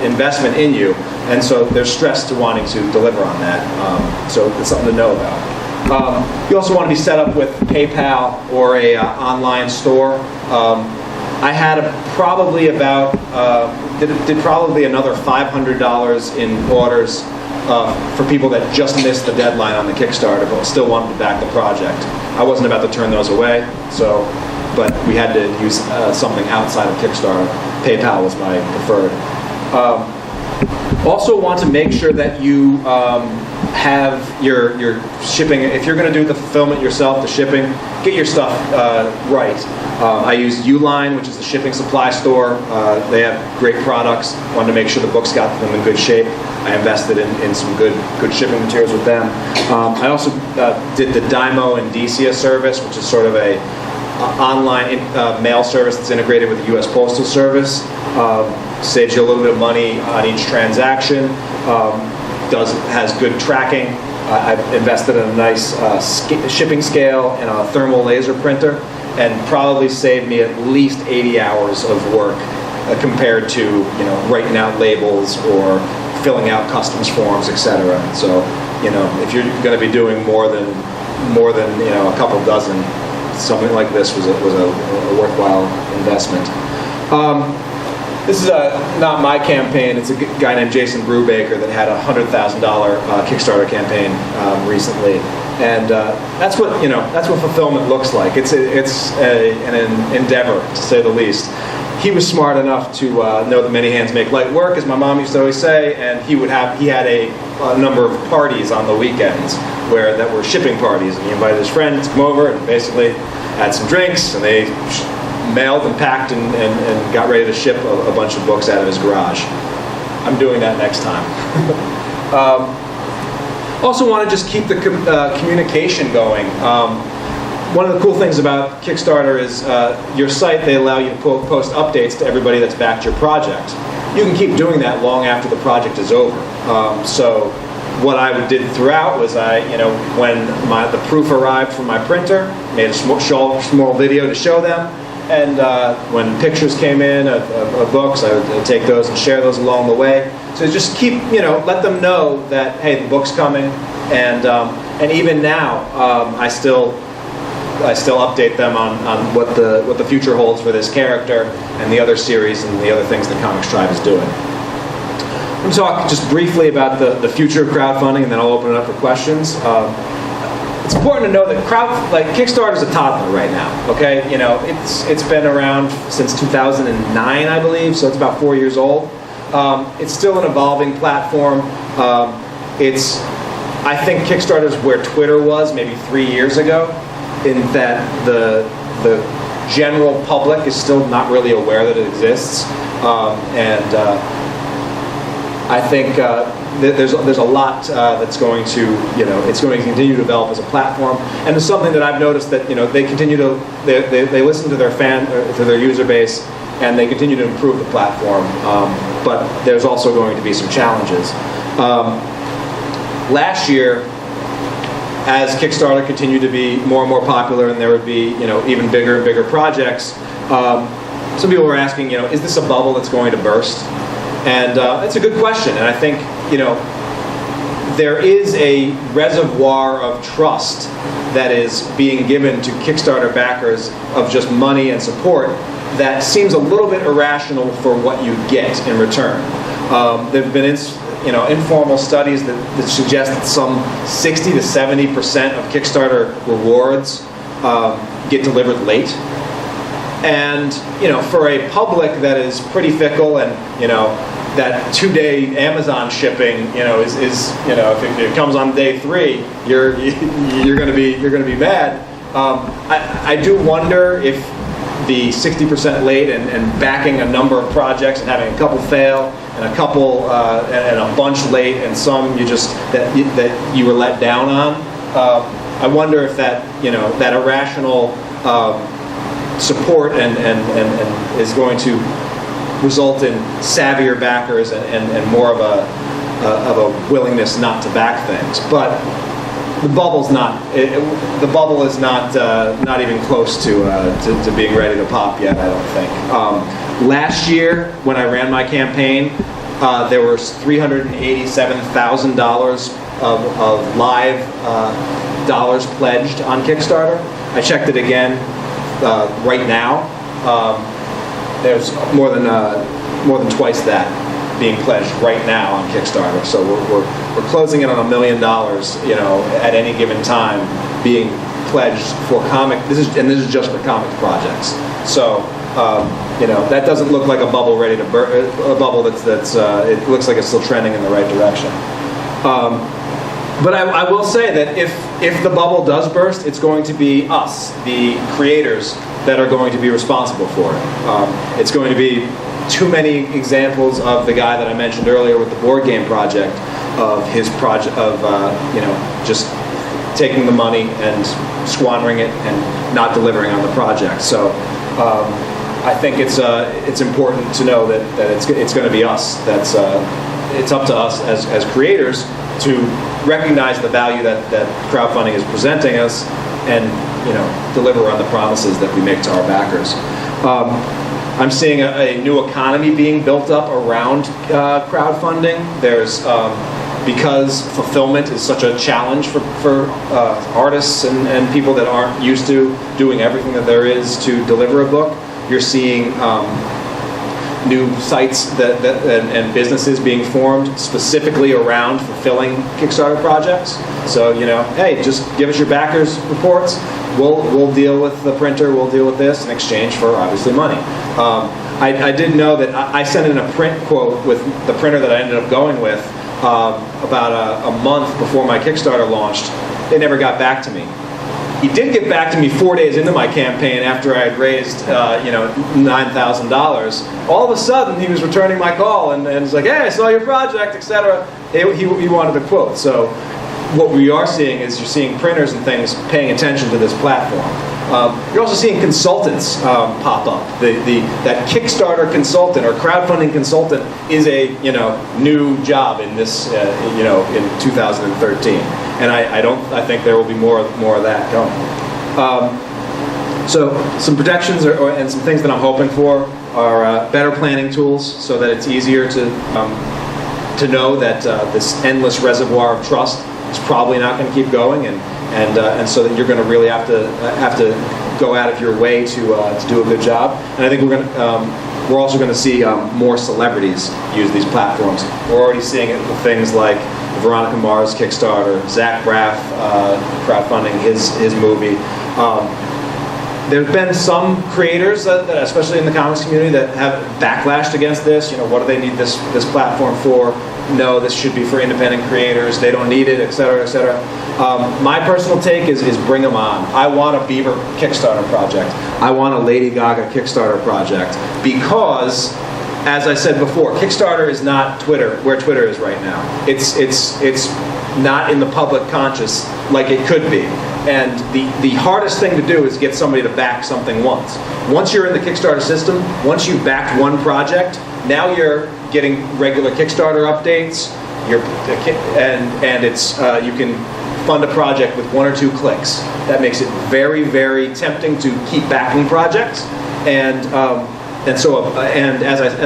investment in you, and so there's stress to wanting to deliver on that. So it's something to know about. You also want to be set up with PayPal or a online store. I had probably another $500 in orders for people that just missed the deadline on the Kickstarter but still wanted to back the project. I wasn't about to turn those away, but we had to use something outside of Kickstarter. PayPal was my preferred. Also want to make sure that you have your shipping. If you're going to do the fulfillment yourself, the shipping, get your stuff right. I use Uline, which is the shipping supply store. They have great products. Wanted to make sure the books got them in good shape. I invested in some good shipping materials with them. I also did the Dymo and Indicia service, which is sort of a online mail service that's integrated with the U.S. Postal Service. Saves you a little bit of money on each transaction. Has good tracking. I've invested in a nice shipping scale and a thermal laser printer, and probably saved me at least 80 hours of work compared to writing out labels or filling out customs forms, etc. So if you're going to be doing more than a couple dozen, something like this was a worthwhile investment. This is not my campaign. It's a guy named Jason Brubaker that had a $100,000 Kickstarter campaign recently, and that's what fulfillment looks like. It's an endeavor, to say the least. He was smart enough to know that many hands make light work, as my mom used to always say, and he had a number of parties on the weekends that were shipping parties, and he invited his friends to come over and basically had some drinks, and they mailed and packed and got ready to ship a bunch of books out of his garage. I'm doing that next time. Also want to just keep the communication going. One of the cool things about Kickstarter is your site, they allow you to post updates to everybody that's backed your project. You can keep doing that long after the project is over. So what I did throughout was when the proof arrived from my printer, made a small video to show them. And when pictures came in of books, I would take those and share those along the way. So just keep, let them know that, hey, the book's coming. And even now, I still update them on what the future holds for this character and the other series and the other things that Comics Tribe is doing. I'm going to talk just briefly about the future of crowdfunding, and then I'll open it up for questions. It's important to know that Kickstarter is a toddler right now. Okay, it's been around since 2009, I believe, so it's about 4 years old. It's still an evolving platform. I think Kickstarter is where Twitter was maybe 3 years ago, in that the general public is still not really aware that it exists, I think there's a lot that's going to it's going to continue to develop as a platform, and it's something that I've noticed that they continue to they listen to their user base, and they continue to improve the platform, but there's also going to be some challenges. Last year, as Kickstarter continued to be more and more popular, and there would be even bigger and bigger projects, some people were asking, is this a bubble that's going to burst? And it's a good question, and I think there is a reservoir of trust that is being given to Kickstarter backers of just money and support that seems a little bit irrational for what you get in return. There have been informal studies that suggest that some 60 to 70% of Kickstarter rewards get delivered late. And for a public that is pretty fickle, and that 2-day Amazon shipping, is if it comes on day 3, you're going to be mad. I do wonder if the 60% late and backing a number of projects and having a couple fail and a couple and a bunch late and some that you were let down on. I wonder if that that irrational support and is going to result in savvier backers and more of a willingness not to back things. But the bubble's not. The bubble is not even close to being ready to pop yet, I don't think. Last year, when I ran my campaign, there was $387,000 of live dollars pledged on Kickstarter. I checked it again right now. There's more than twice that being pledged right now on Kickstarter. So we're closing in on $1 million, at any given time being pledged for comic. This is just for comic projects. So that doesn't look like a bubble ready to burst, a bubble that's it looks like it's still trending in the right direction. But I will say that if the bubble does burst, it's going to be us, the creators, that are going to be responsible for it. It's going to be too many examples of the guy that I mentioned earlier with the board game project, of his project of just taking the money and squandering it and not delivering on the project. So I think it's important to know that it's going to be us. It's up to us as creators to recognize the value that crowdfunding is presenting us, and deliver on the promises that we make to our backers. I'm seeing a new economy being built up around crowdfunding. There's because fulfillment is such a challenge for artists and people that aren't used to doing everything that there is to deliver a book. You're seeing new sites and businesses being formed specifically around fulfilling Kickstarter projects. So hey, just give us your backers reports. We'll deal with the printer. We'll deal with this in exchange for obviously money. I did know that I sent in a print quote with the printer that I ended up going with about a month before my Kickstarter launched. They never got back to me. He did get back to me 4 days into my campaign after I had raised, $9,000. All of a sudden, he was returning my call and was like, "Hey, I saw your project, etc." He wanted a quote. So, what we are seeing is you're seeing printers and things paying attention to this platform. You're also seeing consultants pop up. That Kickstarter consultant or crowdfunding consultant is a new job in this in 2013, and I think there will be more of that coming. So some protections and some things that I'm hoping for are better planning tools, so that it's easier to know that this endless reservoir of trust is probably not going to keep going, and so that you're going to really have to go out of your way to do a good job. And I think we're also going to see more celebrities use these platforms. We're already seeing it with things like Veronica Mars Kickstarter, Zach Braff crowdfunding his movie. There's been some creators, that, especially in the comics community, that have backlashed against this. What do they need this platform for? No, this should be for independent creators. They don't need it, et cetera, et cetera. My personal take is bring them on. I want a Bieber Kickstarter project. I want a Lady Gaga Kickstarter project, because, as I said before, Kickstarter is not Twitter, where Twitter is right now. It's not in the public conscious like it could be. And the hardest thing to do is get somebody to back something once. Once you're in the Kickstarter system, once you've backed one project, now you're getting regular Kickstarter updates. And it's you can fund a project with 1 or 2 clicks. That makes it very, very tempting to keep backing projects. And as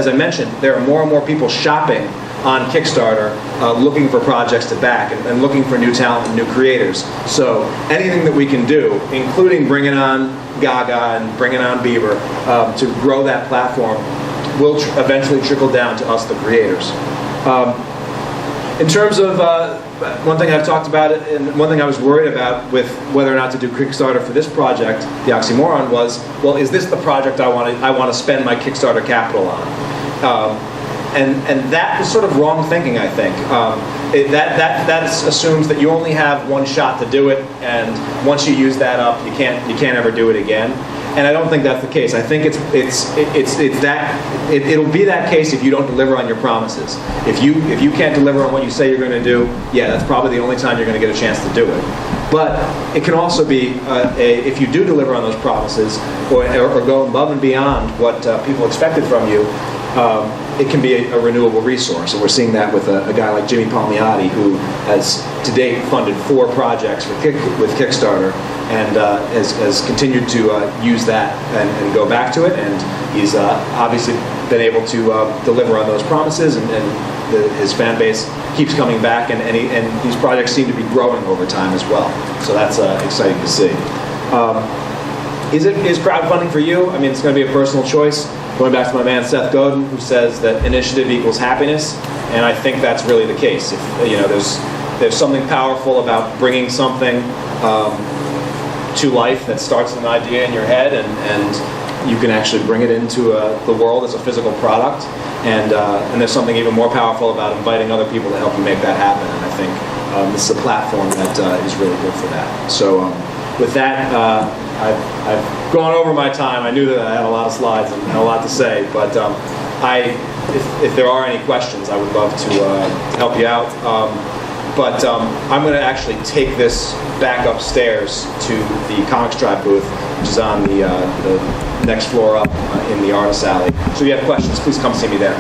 I mentioned, there are more and more people shopping on Kickstarter, looking for projects to back and looking for new talent and new creators. So anything that we can do, including bringing on Gaga and bringing on Bieber, to grow that platform, will eventually trickle down to us, the creators. In terms of one thing I've talked about, and one thing I was worried about with whether or not to do Kickstarter for this project, the oxymoron was, well, is this the project I want to spend my Kickstarter capital on? And that was sort of wrong thinking, I think. That assumes that you only have one shot to do it, and once you use that up, you can't ever do it again. And I don't think that's the case. I think it'll be that case if you don't deliver on your promises. If you can't deliver on what you say you're going to do, yeah, that's probably the only time you're going to get a chance to do it. But it can also be if you do deliver on those promises, or go above and beyond what people expected from you. It can be a renewable resource, and we're seeing that with a guy like Jimmy Palmiotti, who has to date funded 4 projects with Kickstarter, and has continued to use that and go back to it, and he's obviously been able to deliver on those promises, and his fan base keeps coming back, and these projects seem to be growing over time as well. So that's exciting to see. Is crowdfunding for you? I mean, it's going to be a personal choice. Going back to my man Seth Godin, who says that initiative equals happiness, and I think that's really the case. If there's something powerful about bringing something to life that starts with an idea in your head, and you can actually bring it into the world as a physical product, and there's something even more powerful about inviting other people to help you make that happen. And I think this is a platform that is really good for that. So with that, I've gone over my time. I knew that I had a lot of slides and a lot to say, but if there are any questions, I would love to help you out. But I'm going to actually take this back upstairs to the Comics Drive booth, which is on the next floor up in the Artist Alley. So if you have questions, please come see me there.